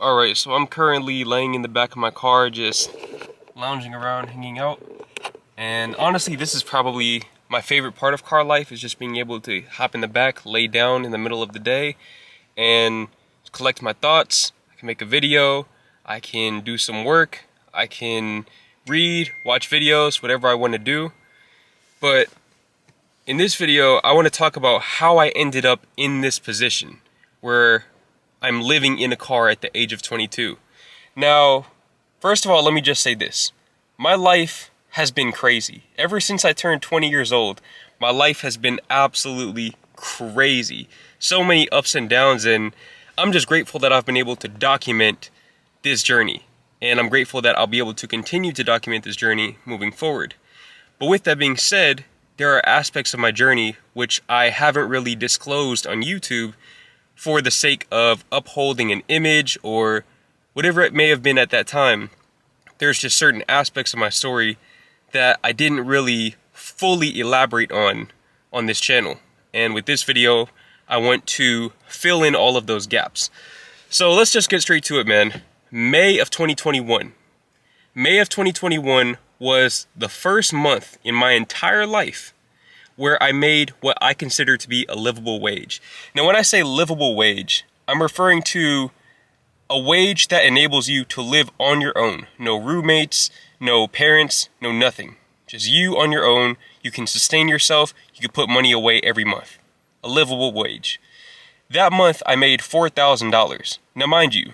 Alright, so I'm currently laying in the back of my car, just lounging around, hanging out. And honestly, this is probably my favorite part of car life, is just being able to hop in the back, lay down in the middle of the day, and collect my thoughts. I can make a video, I can do some work, I can read, watch videos, whatever I want to do. But in this video, I want to talk about how I ended up in this position, where I'm living in a car at the age of 22. Now, first of all, let me just say this. My life has been crazy. Ever since I turned 20 years old, my life has been absolutely crazy. So many ups and downs, and I'm just grateful that I've been able to document this journey. And I'm grateful that I'll be able to continue to document this journey moving forward. But with that being said, there are aspects of my journey which I haven't really disclosed on YouTube for the sake of upholding an image or whatever it may have been at that time. There's just certain aspects of my story that I didn't really fully elaborate on this channel. And with this video, I want to fill in all of those gaps. So let's just get straight to it, man. May of 2021. May of 2021 was the first month in my entire life where I made what I consider to be a livable wage. Now, when I say livable wage, I'm referring to a wage that enables you to live on your own. No roommates, no parents, no nothing. Just you on your own. You can sustain yourself. You can put money away every month. A livable wage. That month, I made $4,000. Now, mind you,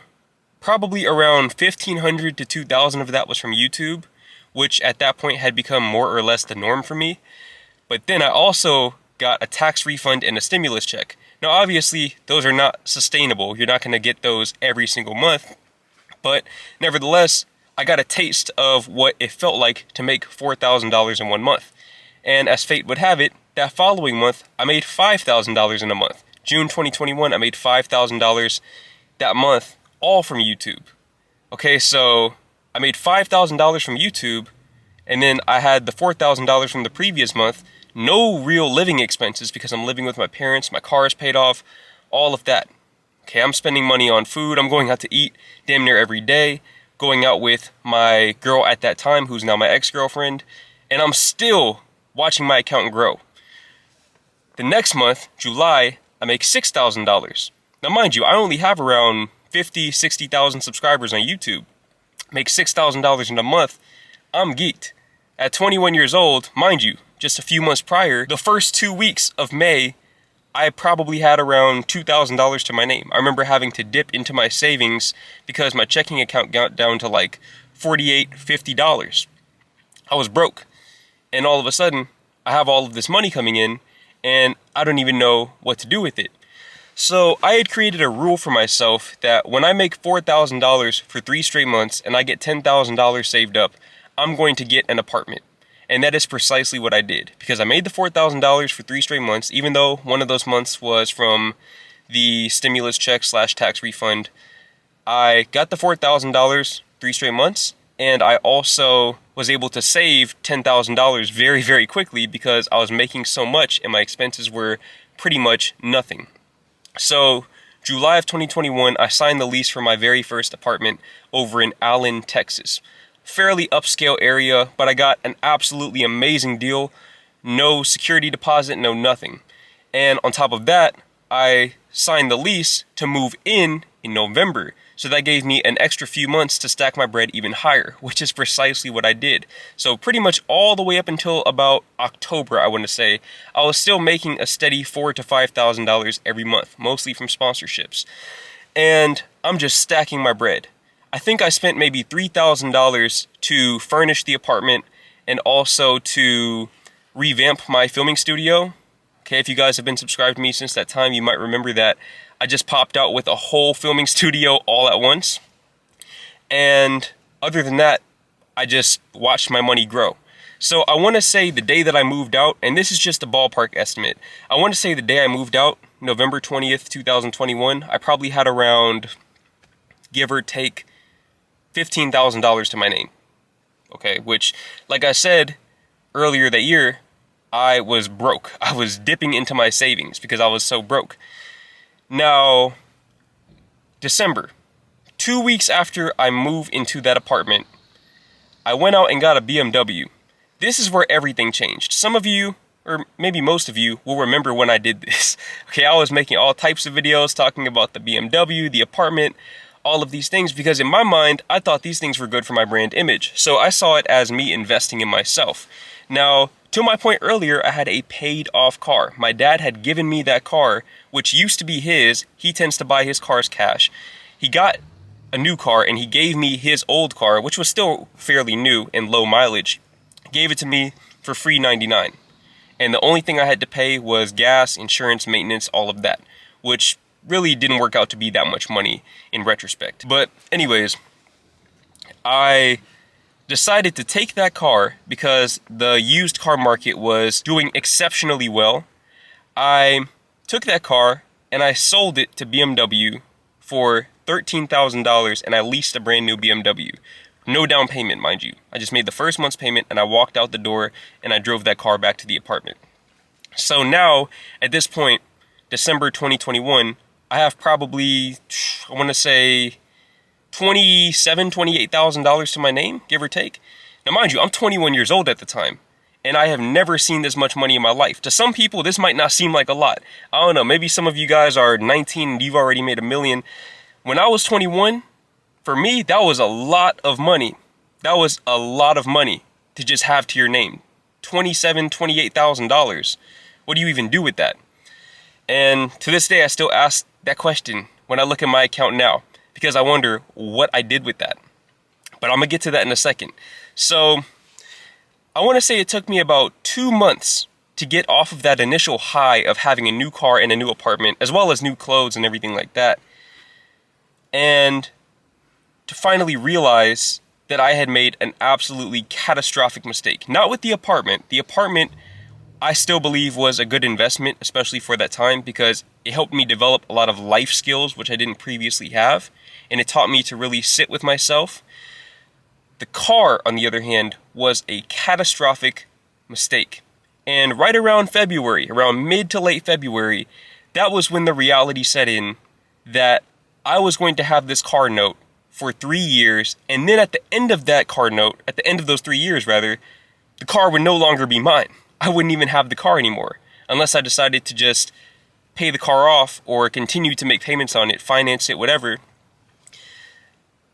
probably around $1,500 to $2,000 of that was from YouTube, which at that point had become more or less the norm for me. But then I also got a tax refund and a stimulus check. Now, obviously, those are not sustainable. You're not going to get those every single month. But nevertheless, I got a taste of what it felt like to make $4,000 in 1 month. And as fate would have it, that following month, I made $5,000 in a month. June 2021, I made $5,000 that month, all from YouTube. Okay, so I made $5,000 from YouTube, and then I had the $4,000 from the previous month. No real living expenses because I'm living with my parents, my car is paid off, all of that. Okay, I'm spending money on food, I'm going out to eat damn near every day, going out with my girl at that time, who's now my ex-girlfriend, and I'm still watching my account grow. The next month, July, I make $6,000. Now mind you, I only have around 50, 60,000 subscribers on YouTube. Make $6,000 in a month, I'm geeked. At 21 years old, mind you, just a few months prior, the first 2 weeks of May, I probably had around $2,000 to my name. I remember having to dip into my savings because my checking account got down to like $48, $50. I was broke. And all of a sudden, I have all of this money coming in, and I don't even know what to do with it. So I had created a rule for myself that when I make $4,000 for 3 straight months and I get $10,000 saved up, I'm going to get an apartment. And that is precisely what I did, because I made the $4,000 for 3 straight months, even though one of those months was from the stimulus check / tax refund. I got the $4,000 3 straight months, and I also was able to save $10,000 very, very quickly because I was making so much and my expenses were pretty much nothing. So July of 2021, I signed the lease for my very first apartment over in Allen, Texas. Fairly upscale area, but I got an absolutely amazing deal. No security deposit, no nothing. And on top of that, I signed the lease to move in November. So that gave me an extra few months to stack my bread even higher, which is precisely what I did. So pretty much all the way up until about October, I want to say, I was still making a steady $4,000 to $5,000 every month, mostly from sponsorships. And I'm just stacking my bread. I think I spent maybe $3,000 to furnish the apartment and also to revamp my filming studio. Okay, if you guys have been subscribed to me since that time, you might remember that I just popped out with a whole filming studio all at once. And other than that, I just watched my money grow. So I want to say the day that I moved out, and this is just a ballpark estimate, I want to say the day I moved out, November 20th, 2021, I probably had around, give or take, $15,000 to my name. Okay, which, like I said earlier that year, I was broke. I was dipping into my savings because I was so broke. Now, December 2 weeks after I moved into that apartment, I went out and got a BMW. This is where everything changed. Some of you, or maybe most of you, will remember when I did this. Okay, I was making all types of videos talking about the BMW, the apartment, all of these things, because in my mind, I thought these things were good for my brand image. So I saw it as me investing in myself. Now, to my point earlier, I had a paid off car. My dad had given me that car, which used to be his. He tends to buy his cars cash. He got a new car and he gave me his old car, which was still fairly new and low mileage. Gave it to me for free $99. And the only thing I had to pay was gas, insurance, maintenance, all of that, which really didn't work out to be that much money in retrospect. But anyways, I decided to take that car because the used car market was doing exceptionally well. I took that car and I sold it to BMW for $13,000 and I leased a brand new BMW. No down payment, mind you. I just made the first month's payment and I walked out the door and I drove that car back to the apartment. So now, at this point, December 2021, I have probably, I want to say, $28,000 to my name, give or take. Now, mind you, I'm 21 years old at the time, and I have never seen this much money in my life. To some people, this might not seem like a lot. I don't know, maybe some of you guys are 19 and you've already made $1 million. When I was 21, for me, that was a lot of money. That was a lot of money to just have to your name. $27,000, $28,000. What do you even do with that? And to this day, I still ask that question when I look at my account now, because I wonder what I did with that. But I'm gonna get to that in a second. So I want to say it took me about 2 months to get off of that initial high of having a new car and a new apartment, as well as new clothes and everything like that, and to finally realize that I had made an absolutely catastrophic mistake. Not with the apartment. The apartment, I still believe, was a good investment, especially for that time, because it helped me develop a lot of life skills, which I didn't previously have, and it taught me to really sit with myself. The car, on the other hand, was a catastrophic mistake. And right around February, around mid to late February, that was when the reality set in that I was going to have this car note for 3 years, and then at the end of that car note, at the end of those 3 years rather, the car would no longer be mine. I wouldn't even have the car anymore, unless I decided to just pay the car off or continue to make payments on it, finance it, whatever.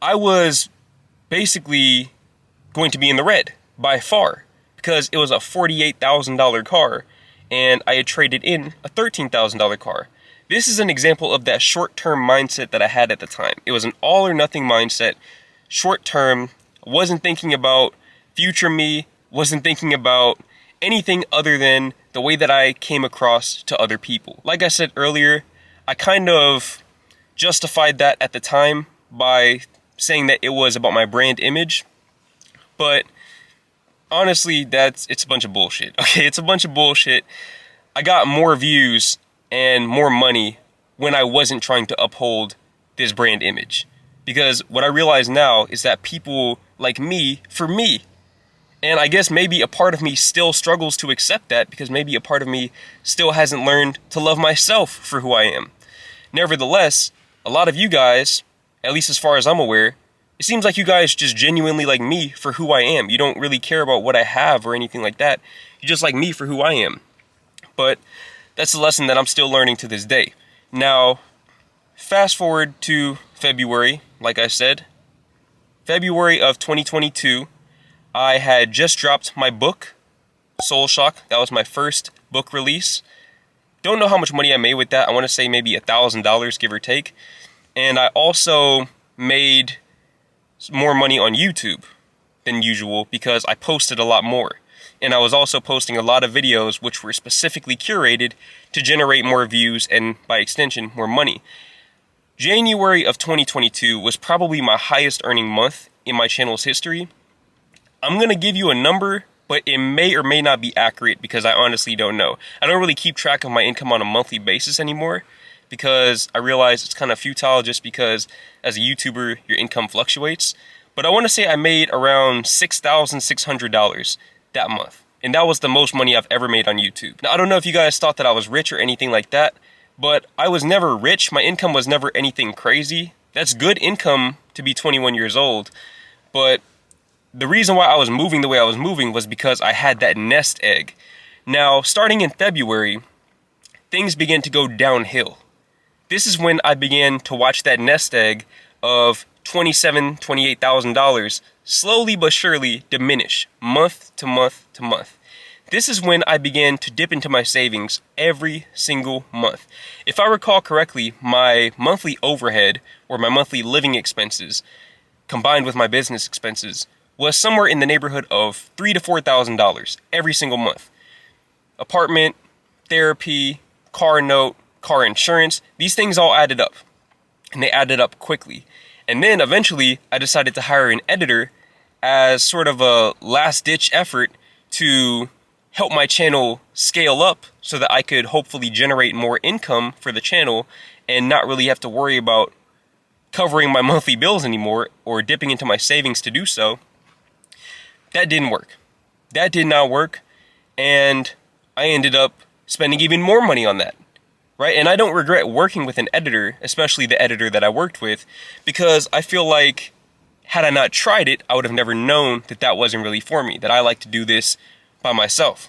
I was basically going to be in the red by far, because it was a $48,000 car and I had traded in a $13,000 car. This is an example of that short-term mindset that I had at the time. It was an all or nothing mindset, short-term. I wasn't thinking about future me, wasn't thinking about anything other than the way that I came across to other people. Like I said earlier, I kind of justified that at the time by saying that it was about my brand image, but honestly, it's a bunch of bullshit. Okay, it's a bunch of bullshit. I got more views and more money when I wasn't trying to uphold this brand image. Because what I realize now is that people like me, for me, and I guess maybe a part of me still struggles to accept that, because maybe a part of me still hasn't learned to love myself for who I am. Nevertheless, a lot of you guys, at least as far as I'm aware, it seems like you guys just genuinely like me for who I am. You don't really care about what I have or anything like that. You just like me for who I am. But that's a lesson that I'm still learning to this day. Now, fast forward to February, like I said. February of 2022, I had just dropped my book, Soul Shock. That was my first book release. Don't know how much money I made with that. I want to say maybe $1,000, give or take. And I also made more money on YouTube than usual because I posted a lot more. And I was also posting a lot of videos which were specifically curated to generate more views and, by extension, more money. January of 2022 was probably my highest earning month in my channel's history. I'm going to give you a number, but it may or may not be accurate because I honestly don't know. I don't really keep track of my income on a monthly basis anymore because I realize it's kind of futile just because as a YouTuber, your income fluctuates. But I want to say I made around $6,600 that month. And that was the most money I've ever made on YouTube. Now, I don't know if you guys thought that I was rich or anything like that, but I was never rich. My income was never anything crazy. That's good income to be 21 years old. But the reason why I was moving the way I was moving was because I had that nest egg. Now, starting in February, things began to go downhill. This is when I began to watch that nest egg of $27,000, $28,000 slowly but surely diminish month to month to month. This is when I began to dip into my savings every single month. If I recall correctly, my monthly overhead or my monthly living expenses combined with my business expenses was somewhere in the neighborhood of $3,000 to $4,000 every single month. Apartment, therapy, car note, car insurance, these things all added up. And they added up quickly. And then eventually I decided to hire an editor as sort of a last-ditch effort to help my channel scale up so that I could hopefully generate more income for the channel and not really have to worry about covering my monthly bills anymore or dipping into my savings to do so. That didn't work. That did not work. And I ended up spending even more money on that. Right? And I don't regret working with an editor, especially the editor that I worked with, because I feel like had I not tried it, I would have never known that that wasn't really for me, that I like to do this by myself.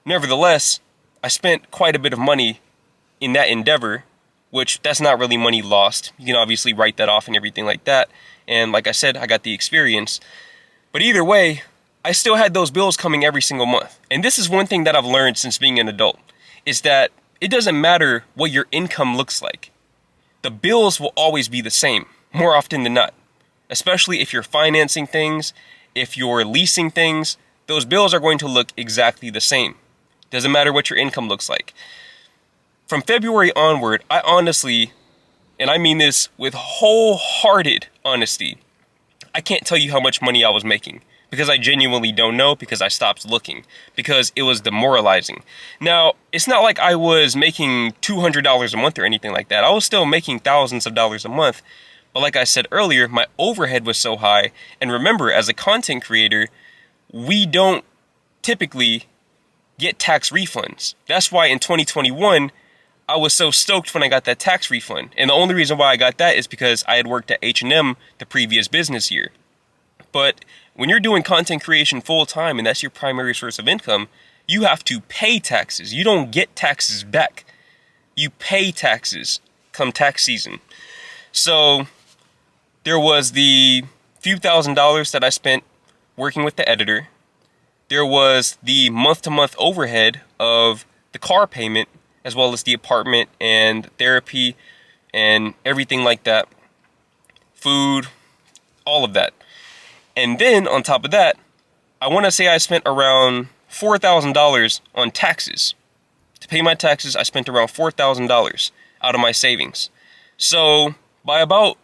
Nevertheless, I spent quite a bit of money in that endeavor, which that's not really money lost. You can obviously write that off and everything like that. And like I said, I got the experience. But either way, I still had those bills coming every single month. And this is one thing that I've learned since being an adult, is that it doesn't matter what your income looks like. The bills will always be the same, more often than not. Especially if you're financing things, if you're leasing things, those bills are going to look exactly the same. Doesn't matter what your income looks like. From February onward, I honestly, and I mean this with wholehearted honesty, I can't tell you how much money I was making. Because I genuinely don't know, because I stopped looking. Because it was demoralizing. Now, it's not like I was making $200 a month or anything like that. I was still making thousands of dollars a month. But like I said earlier, my overhead was so high. And remember, as a content creator, we don't typically get tax refunds. That's why in 2021, I was so stoked when I got that tax refund. And the only reason why I got that is because I had worked at H&M the previous business year. But when you're doing content creation full time and that's your primary source of income, you have to pay taxes. You don't get taxes back. You pay taxes come tax season. So there was the few $1,000s that I spent working with the editor. There was the month-to-month overhead of the car payment, as well as the apartment and therapy and everything like that. Food, all of that. And then on top of that, I want to say I spent around $4,000 on taxes. To pay my taxes, I spent around $4,000 out of my savings. So by about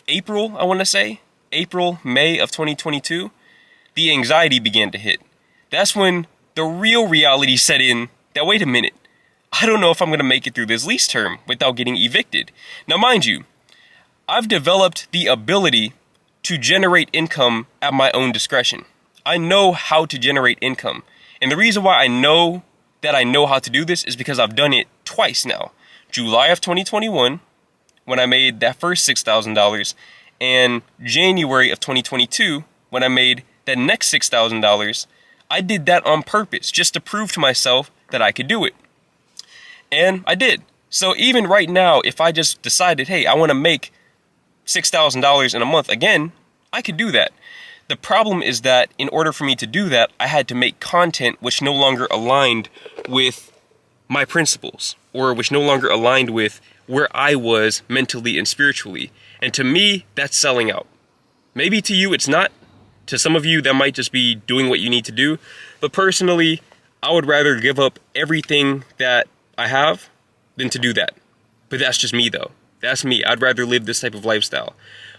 April, I want to say, April, May of 2022, the anxiety began to hit. That's when the real reality set in that, wait a minute, I don't know if I'm going to make it through this lease term without getting evicted. Now, mind you, I've developed the ability to generate income at my own discretion. I know how to generate income. And the reason why I know that I know how to do this is because I've done it twice now. July of 2021, when I made that first $6,000, and January of 2022, when I made that next $6,000. I did that on purpose, just to prove to myself that I could do it. And I did. So even right now, if I just decided, hey, I want to make $6,000 in a month again, I could do that. The problem is that in order for me to do that, I had to make content which no longer aligned with my principles, or which no longer aligned with where I was mentally and spiritually. And to me, that's selling out. Maybe to you, it's not. To some of you, that might just be doing what you need to do. But personally, I would rather give up everything that I have than to do that. But that's just me, though. That's me. I'd rather live this type of lifestyle.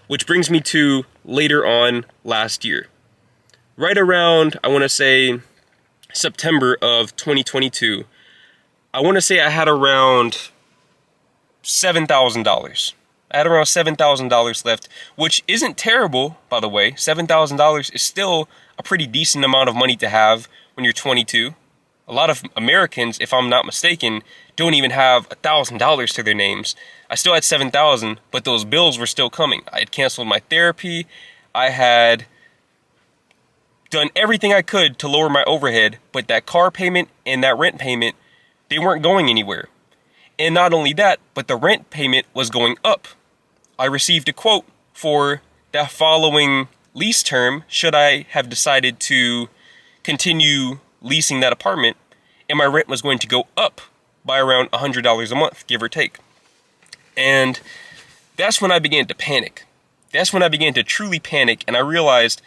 Which brings me to later on last year. Right around, I want to say, September of 2022, I want to say I had around $7,000. I had around $7,000 left, which isn't terrible, by the way. $7,000 is still a pretty decent amount of money to have when you're 22. A lot of Americans, if I'm not mistaken, don't even have $1,000 to their names. I still had $7,000, but those bills were still coming. I had canceled my therapy. I had done everything I could to lower my overhead, but that car payment and that rent payment, they weren't going anywhere. And not only that, but the rent payment was going up. I received a quote for that following lease term should I have decided to continue leasing that apartment, and my rent was going to go up by around $100 a month, give or take. And that's when I began to panic. That's when I began to truly panic, and I realized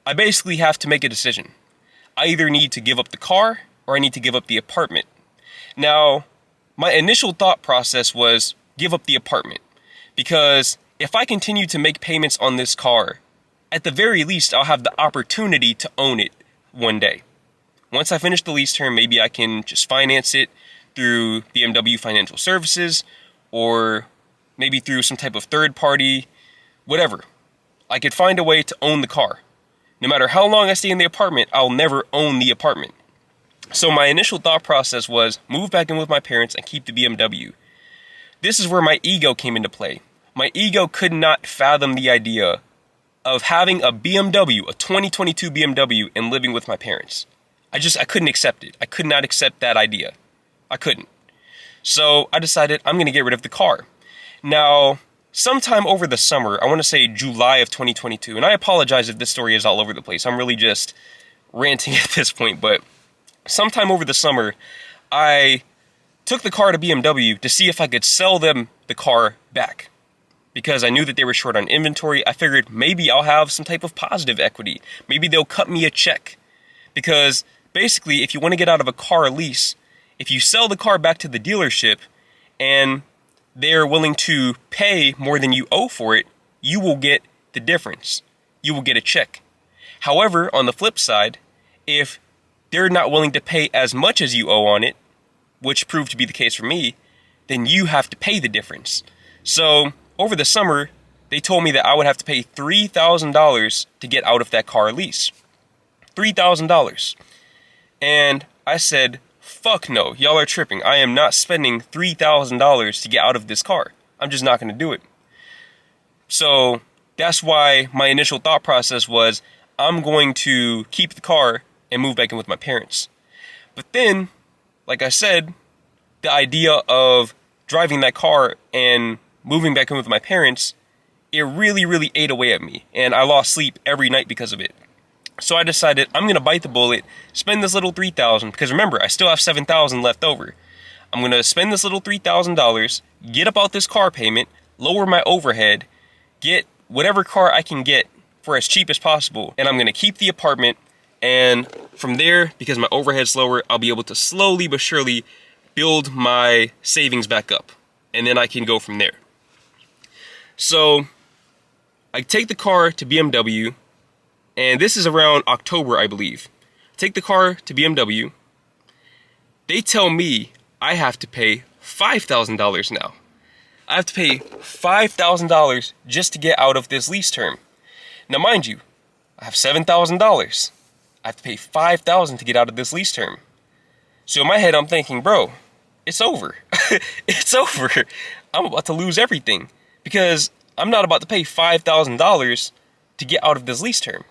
I basically have to make a decision. I either need to give up the car or I need to give up the apartment. Now, my initial thought process was give up the apartment, because if I continue to make payments on this car, at the very least, I'll have the opportunity to own it one day. Once I finish the lease term, maybe I can just finance it through BMW Financial Services, or maybe through some type of third party, whatever. I could find a way to own the car. No matter how long I stay in the apartment, I'll never own the apartment. So my initial thought process was move back in with my parents and keep the BMW. This is where my ego came into play. My ego could not fathom the idea of having a BMW, a 2022 BMW, and living with my parents. I couldn't accept it. I could not accept that idea. I couldn't. So I decided I'm going to get rid of the car. Now, sometime over the summer, I want to say July of 2022, and I apologize if this story is all over the place. I'm really just ranting at this point, but sometime over the summer, I took the car to BMW to see if I could sell them the car back. Because I knew that they were short on inventory, I figured maybe I'll have some type of positive equity. Maybe they'll cut me a check. Because basically, if you want to get out of a car lease, if you sell the car back to the dealership and they're willing to pay more than you owe for it, you will get the difference. You will get a check. However, on the flip side, if they're not willing to pay as much as you owe on it, which proved to be the case for me, then you have to pay the difference. So over the summer, they told me that I would have to pay $3,000 to get out of that car lease. $3,000. And I said, fuck no, y'all are tripping. I am not spending $3,000 to get out of this car. I'm just not going to do it. So that's why my initial thought process was I'm going to keep the car and move back in with my parents. But then, like I said, the idea of driving that car and moving back in with my parents, it really, really ate away at me. And I lost sleep every night because of it. So I decided I'm going to bite the bullet, spend this little $3,000, because remember, I still have $7,000 left over. I'm going to spend this little $3,000, get about this car payment, lower my overhead, get whatever car I can get for as cheap as possible, and I'm going to keep the apartment. And from there, because my overhead's lower, I'll be able to slowly but surely build my savings back up. And then I can go from there. So I take the car to BMW, and this is around October, I believe. Take the car to BMW. They tell me I have to pay $5,000 now. I have to pay $5,000 just to get out of this lease term. Now, mind you, I have $7,000. I have to pay $5,000 to get out of this lease term. So in my head, I'm thinking, bro, it's over. It's over. I'm about to lose everything because I'm not about to pay $5,000 to get out of this lease term.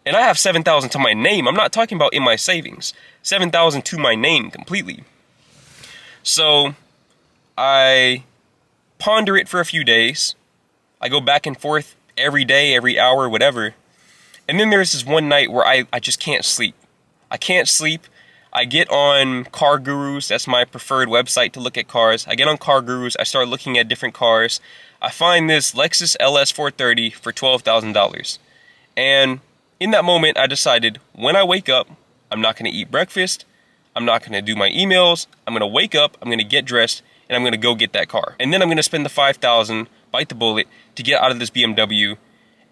And I have $7,000 to my name. I'm not talking about in my savings. $7,000 to my name completely. So I ponder it for a few days. I go back and forth every day, every hour, whatever. And then there's this one night where I just can't sleep. I can't sleep. I get on Car Gurus. That's my preferred website to look at cars. I get on Car Gurus. I start looking at different cars. I find this Lexus LS 430 for $12,000. And in that moment, I decided when I wake up, I'm not going to eat breakfast. I'm not going to do my emails. I'm going to wake up. I'm going to get dressed. And I'm going to go get that car. And then I'm going to spend the $5,000, bite the bullet, to get out of this BMW.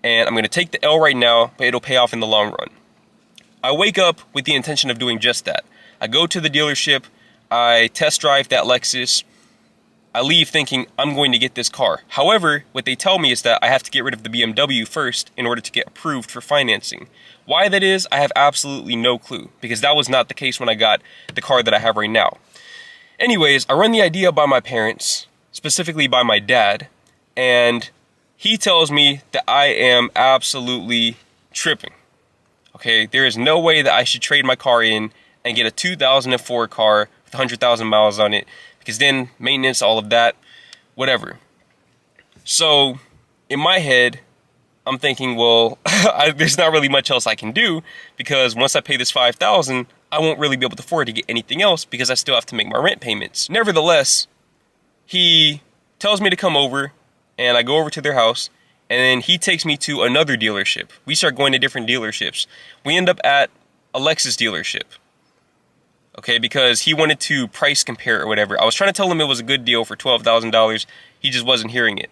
And I'm going to take the L right now, but it'll pay off in the long run. I wake up with the intention of doing just that. I go to the dealership. I test drive that Lexus. I leave thinking I'm going to get this car. However, what they tell me is that I have to get rid of the BMW first in order to get approved for financing. Why that is, I have absolutely no clue, because that was not the case when I got the car that I have right now. Anyways, I run the idea by my parents, specifically by my dad, and he tells me that I am absolutely tripping. Okay, there is no way that I should trade my car in and get a 2004 car with 100,000 miles on it, because then maintenance, all of that, whatever. So in my head, I'm thinking, well, there's not really much else I can do, because once I pay this $5,000, I won't really be able to afford to get anything else because I still have to make my rent payments. Nevertheless, he tells me to come over, and I go over to their house, and then he takes me to another dealership. We start going to different dealerships. We end up at a Lexus dealership. Okay, because he wanted to price compare or whatever. I was trying to tell him it was a good deal for $12,000. He just wasn't hearing it.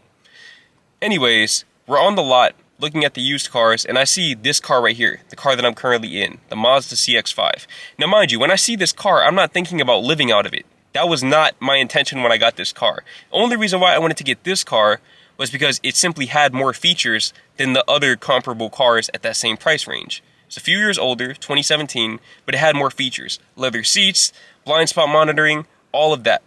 Anyways, we're on the lot looking at the used cars, and I see this car right here, the car that I'm currently in, the Mazda CX-5. Now, mind you, when I see this car, I'm not thinking about living out of it. That was not my intention when I got this car. The only reason why I wanted to get this car was because it simply had more features than the other comparable cars at that same price range. It's a few years older, 2017, but it had more features. Leather seats, blind spot monitoring, all of that.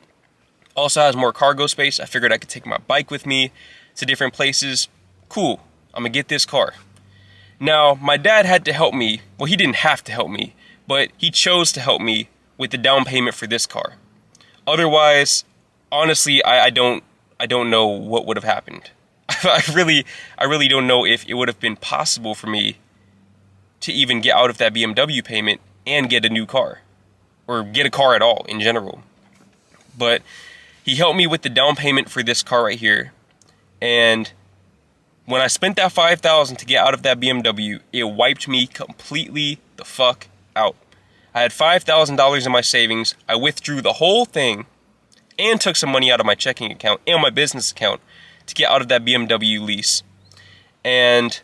Also has more cargo space. I figured I could take my bike with me to different places. Cool. I'm gonna get this car. Now, my dad had to help me. Well, he didn't have to help me, but he chose to help me with the down payment for this car. Otherwise, honestly, I don't know what would have happened. I really don't know if it would have been possible for me to even get out of that BMW payment and get a new car, or get a car at all in general. But he helped me with the down payment for this car right here, and when I spent that $5,000 to get out of that BMW, it wiped me completely the fuck out. I had $5,000 in my savings. I withdrew the whole thing and took some money out of my checking account and my business account to get out of that BMW lease. And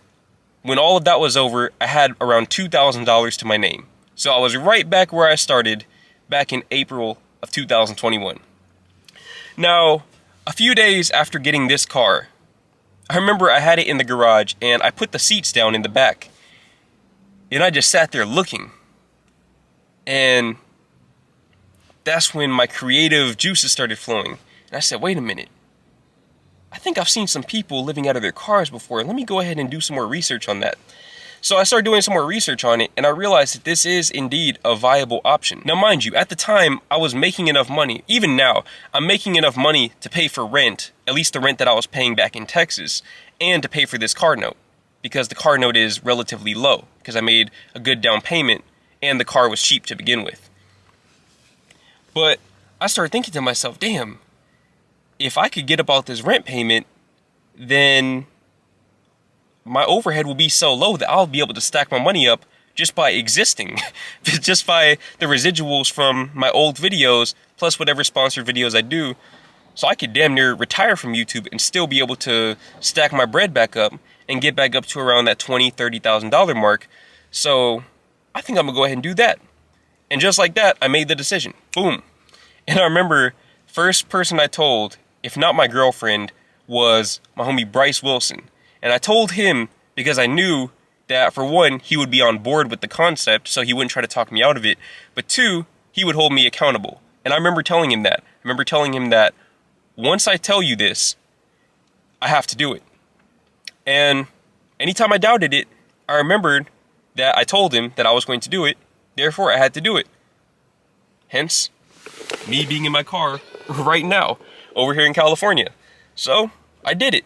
when all of that was over, I had around $2,000 to my name. So I was right back where I started back in April of 2021. Now, a few days after getting this car, I remember I had it in the garage, and I put the seats down in the back, and I just sat there looking. And that's when my creative juices started flowing. And I said, wait a minute. I think I've seen some people living out of their cars before. Let me go ahead and do some more research on that. So I started doing some more research on it, and I realized that this is indeed a viable option. Now, mind you, at the time, I was making enough money. Even now, I'm making enough money to pay for rent, at least the rent that I was paying back in Texas, and to pay for this car note, because the car note is relatively low, because I made a good down payment, and the car was cheap to begin with. But I started thinking to myself, damn, if I could get about this rent payment, then my overhead will be so low that I'll be able to stack my money up just by existing, just by the residuals from my old videos, plus whatever sponsored videos I do. So I could damn near retire from YouTube and still be able to stack my bread back up and get back up to around that $20,000, $30,000 mark. So I think I'm gonna go ahead and do that. And just like that, I made the decision. Boom. And I remember, first person I told, if not my girlfriend, was my homie Bryce Wilson. And I told him because I knew that, for one, he would be on board with the concept, so he wouldn't try to talk me out of it. But two, he would hold me accountable. And I remember telling him that. I remember telling him that once I tell you this, I have to do it. And anytime I doubted it, I remembered that I told him that I was going to do it. Therefore, I had to do it. Hence, me being in my car right now over here in California. So, I did it.